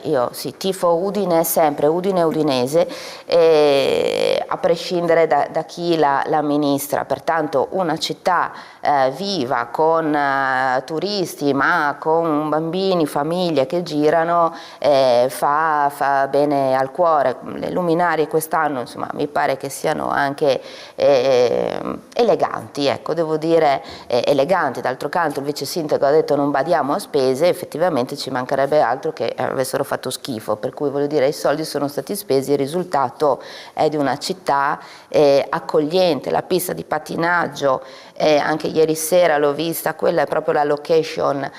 io sì, tifo Udine sempre, Udinese, a prescindere da chi la amministra, pertanto una città viva con turisti ma con bambini, famiglie che girano fa bene al cuore. Le luminarie quest'anno insomma mi pare che siano anche eleganti, ecco, devo dire eleganti. D'altro canto il vice sindaco ha detto non badiamo a spese, effettivamente ci mancherebbe altro che avessero fatto schifo, per cui voglio dire i soldi sono stati spesi, il risultato è di una città accogliente, la pista di pattinaggio, anche ieri sera l'ho vista, quella è proprio la location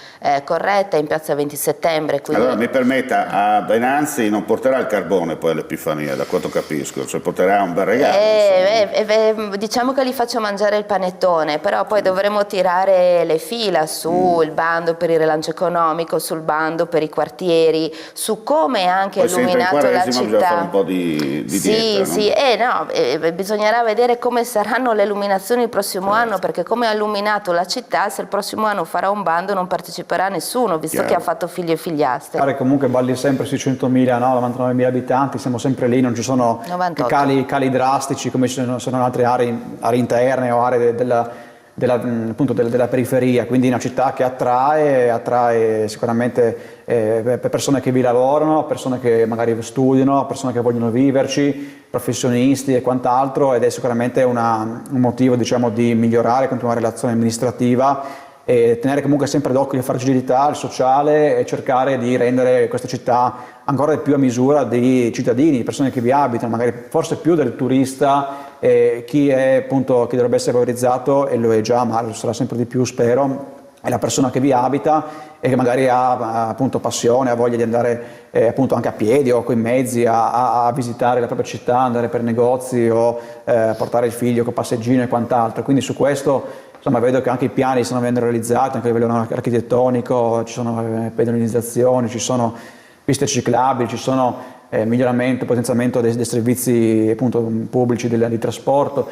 corretta, in piazza 20 settembre. Quindi... Allora mi permetta, a Venanzi non porterà il carbone poi all'Epifania, da quanto capisco, cioè porterà un bel regalo. Diciamo che gli faccio mangiare il panettone, però poi dovremo tirare le fila sul bando per il rilancio economico, sul bando per i quartieri, su come anche poi illuminato la città. Bisogna fare un po' di dieta, sì, bisognerà vedere come saranno le illuminazioni il prossimo anno, perché come ha illuminato la città, se il prossimo anno farà un bando non parteciperà nessuno, visto che ha fatto figli e figliastre. Comunque balli sempre sui 100.000, no? 99.000 abitanti, siamo sempre lì, non ci sono cali drastici come ci sono in altre aree interne o aree della periferia, quindi è una città che attrae sicuramente persone che vi lavorano, persone che magari studiano, persone che vogliono viverci, professionisti e quant'altro, ed è sicuramente un motivo, diciamo, di migliorare con una relazione amministrativa e tenere comunque sempre d'occhio la fragilità, il sociale e cercare di rendere questa città ancora più a misura dei cittadini, persone che vi abitano, magari forse più del turista, chi dovrebbe essere valorizzato, e lo è già, ma lo sarà sempre di più, spero, è la persona che vi abita e che magari ha appunto passione, ha voglia di andare appunto anche a piedi o con i mezzi a visitare la propria città, andare per negozi o portare il figlio con passeggino e quant'altro. Quindi su questo insomma vedo che anche i piani stanno venendo realizzati, anche a livello architettonico, ci sono pedonalizzazioni, ci sono piste ciclabili, ci sono miglioramento, potenziamento dei servizi appunto pubblici di trasporto.